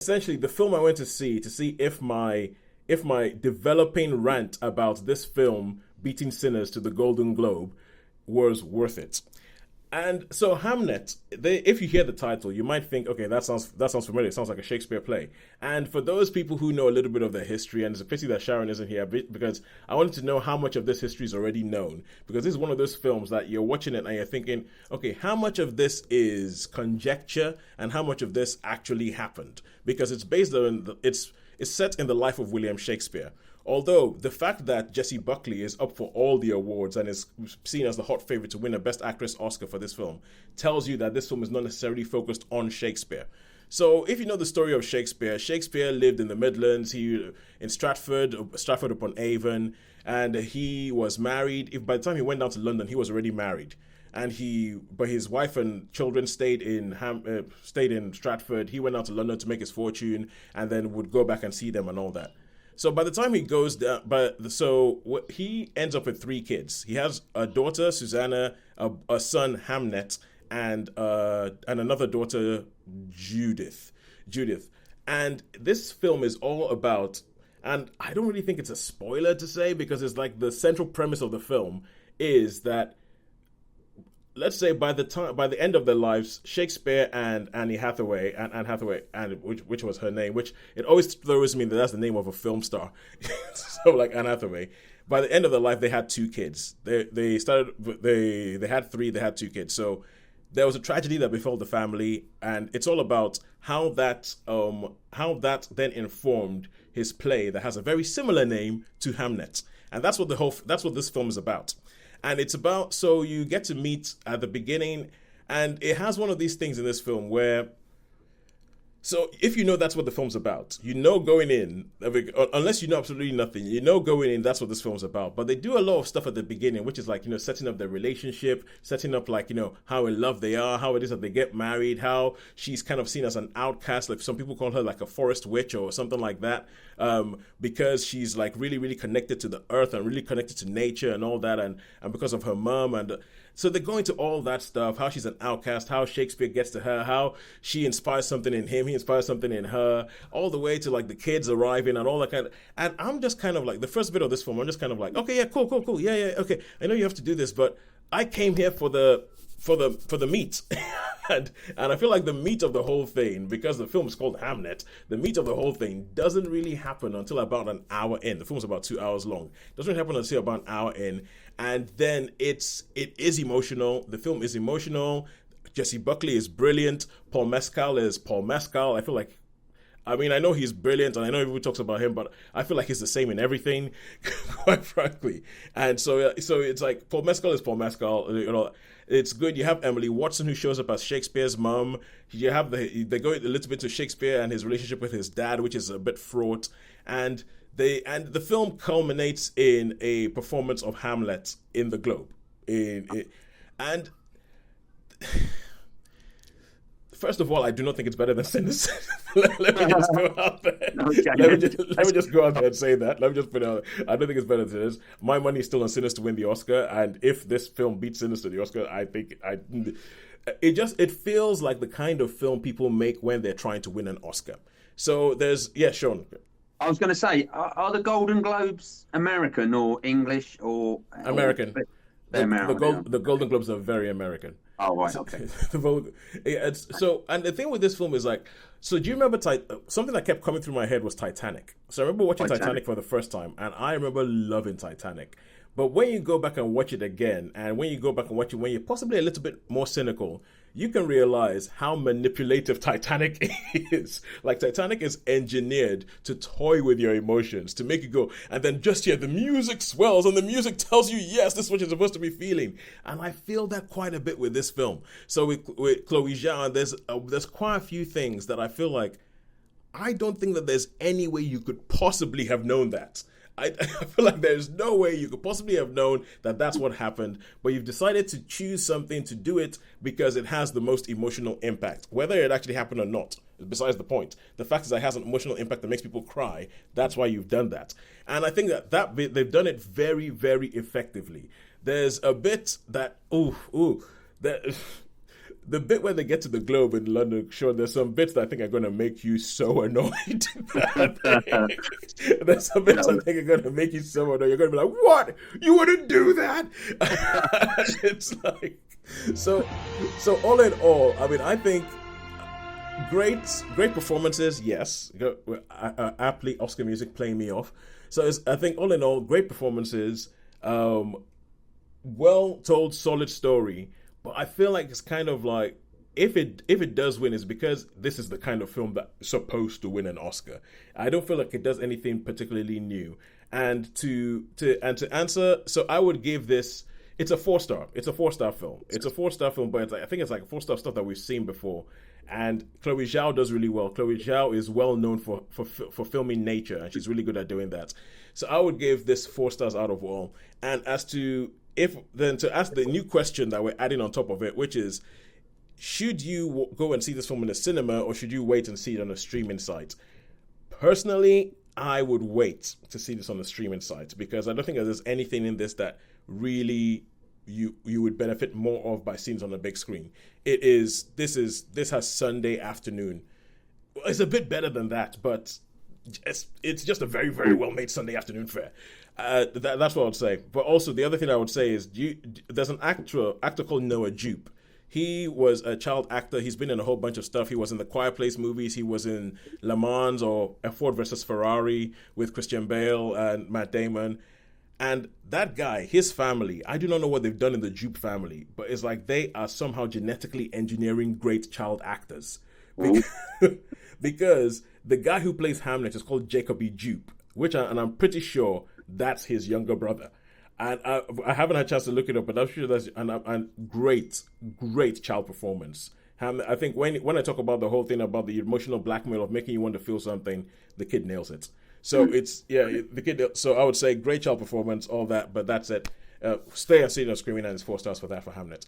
essentially the film I went to see if my developing rant about this film beating Sinners to the Golden Globe was worth it. And so Hamnet, if you hear the title, you might think, okay, that sounds familiar. It sounds like a Shakespeare play. And for those people who know a little bit of the history, and it's a pity that Sharon isn't here because I wanted to know how much of this history is already known. Because this is one of those films that you're watching it and you're thinking, okay, how much of this is conjecture and how much of this actually happened? Because it's based on it's set in the life of William Shakespeare. Although the fact that Jessie Buckley is up for all the awards and is seen as the hot favorite to win a Best Actress Oscar for this film tells you that this film is not necessarily focused on Shakespeare. So if you know the story of Shakespeare, Shakespeare lived in the Midlands, in Stratford upon Avon, and he was married. If by the time he went down to London, he was already married. But his wife and children stayed in Stratford. He went out to London to make his fortune, and then would go back and see them and all that. So by the time he goes down, he ends up with 3 kids. He has a daughter, Susanna, a son, Hamnet, and another daughter, Judith. And this film is all about, and I don't really think it's a spoiler to say because it's like the central premise of the film is that, let's say by the end of their lives, Shakespeare and Anne Hathaway, which was her name, which it always throws me that that's the name of a film star. So like Anne Hathaway, by the end of their life, they had 2 kids. They had 3, they had 2 kids. So there was a tragedy that befell the family, and it's all about how that then informed his play that has a very similar name to Hamnet, and that's what this film is about. And it's about, so you get to meet at the beginning, and it has one of these things in this film where, so if you know that's what the film's about, you know going in, unless you know absolutely nothing, you know going in that's what this film's about. But they do a lot of stuff at the beginning, which is like, setting up their relationship, setting up like, how in love they are, how it is that they get married, how she's kind of seen as an outcast, like some people call her like a forest witch or something like that, because she's like really, really connected to the earth and really connected to nature and all that, and because of her mom. And so they're going to all that stuff, how she's an outcast, how Shakespeare gets to her, how she inspires something in him, he inspires something in her, all the way to like the kids arriving and all that kind of, and I'm just kind of like, the first bit of this film, I'm just kind of like, okay, yeah, cool, yeah, okay, I know you have to do this, but I came here for the meat. and I feel like the meat of the whole thing, because the film is called Hamnet, the meat of the whole thing doesn't really happen until about an hour in. The film's about 2 hours long. Doesn't happen until about an hour in, and then it is emotional. The film is emotional. Jessie Buckley is brilliant. Paul Mescal is Paul Mescal. I feel like, I mean, I know he's brilliant, and I know everybody talks about him, but I feel like he's the same in everything, quite frankly. And so it's like Paul Mescal is Paul Mescal. It's good. You have Emily Watson, who shows up as Shakespeare's mom. You have they go a little bit to Shakespeare and his relationship with his dad, which is a bit fraught, and the film culminates in a performance of Hamlet in the Globe. And first of all, I do not think it's better than Sinners. let me just go out there. Okay. Let me just go out there and say that. Let me just put it out there. I don't think it's better than Sinners. My money is still on Sinners to win the Oscar, and if this film beats Sinners to the Oscar, it feels like the kind of film people make when they're trying to win an Oscar. So Sean. I was going to say, are the Golden Globes American or English or American? They're American. The Golden Globes are very American. Oh, right, okay. And the thing with this film is like, so do you remember something that kept coming through my head was Titanic. So I remember watching Titanic for the first time, and I remember loving Titanic. But when you go back and watch it again, and when you go back and watch it when you're possibly a little bit more cynical, you can realize how manipulative Titanic is. Like, Titanic is engineered to toy with your emotions, to make you go, and then just here, the music swells, and the music tells you, yes, this is what you're supposed to be feeling. And I feel that quite a bit with this film. So with Chloé Zhao, there's quite a few things that I feel like, I don't think that there's any way you could possibly have known that. I feel like there's no way you could possibly have known that that's what happened, but you've decided to choose something to do it because it has the most emotional impact. Whether it actually happened or not is besides the point. The fact is that it has an emotional impact that makes people cry. That's why you've done that. And I think that bit, they've done it very, very effectively. There's a bit that, the bit where they get to the Globe in London, sure, there's some bits that I think are going to make you so annoyed. There's some bits I think are going to make you so annoyed. You're going to be like, what? You wouldn't do that? It's like, so all in all, I mean, I think great performances, yes. Aptly, Oscar music playing me off. So I think all in all, great performances, well told, solid story. But I feel like it's kind of like, if it does win, it's because this is the kind of film that's supposed to win an Oscar. I don't feel like it does anything particularly new. And to answer, so I would give this. It's a 4-star. It's a 4-star film. It's a 4-star film, but I think it's like 4-star stuff that we've seen before. And Chloé Zhao does really well. Chloé Zhao is well known for filming nature, and she's really good at doing that. So I would give this 4 stars out of all. And as to to ask the new question that we're adding on top of it, which is, should you go and see this film in a cinema, or should you wait and see it on a streaming site? Personally, I would wait to see this on a streaming site, because I don't think that there's anything in this that really you would benefit more of by seeing it on a big screen. This has Sunday afternoon. It's a bit better than that, but it's just a very, very well made Sunday afternoon fare. That's what I would say. But also the other thing I would say is, there's an actor called Noah Jupe. He was a child actor. He's been in a whole bunch of stuff. He was in the Quiet Place movies. He was in Le Mans, or Ford versus Ferrari with Christian Bale and Matt Damon. And that guy, his family, I do not know what they've done in the Jupe family, but it's like they are somehow genetically engineering great child actors. Because the guy who plays Hamnet is called Jacobie Jupe, and I'm pretty sure that's his younger brother. And I haven't had a chance to look it up, but I'm sure that's and great child performance. I think when I talk about the whole thing about the emotional blackmail of making you want to feel something, the kid nails it. So the kid. So I would say great child performance, all that, but that's it. Stay and see it on screen, and it's 4 stars for that for Hamnet.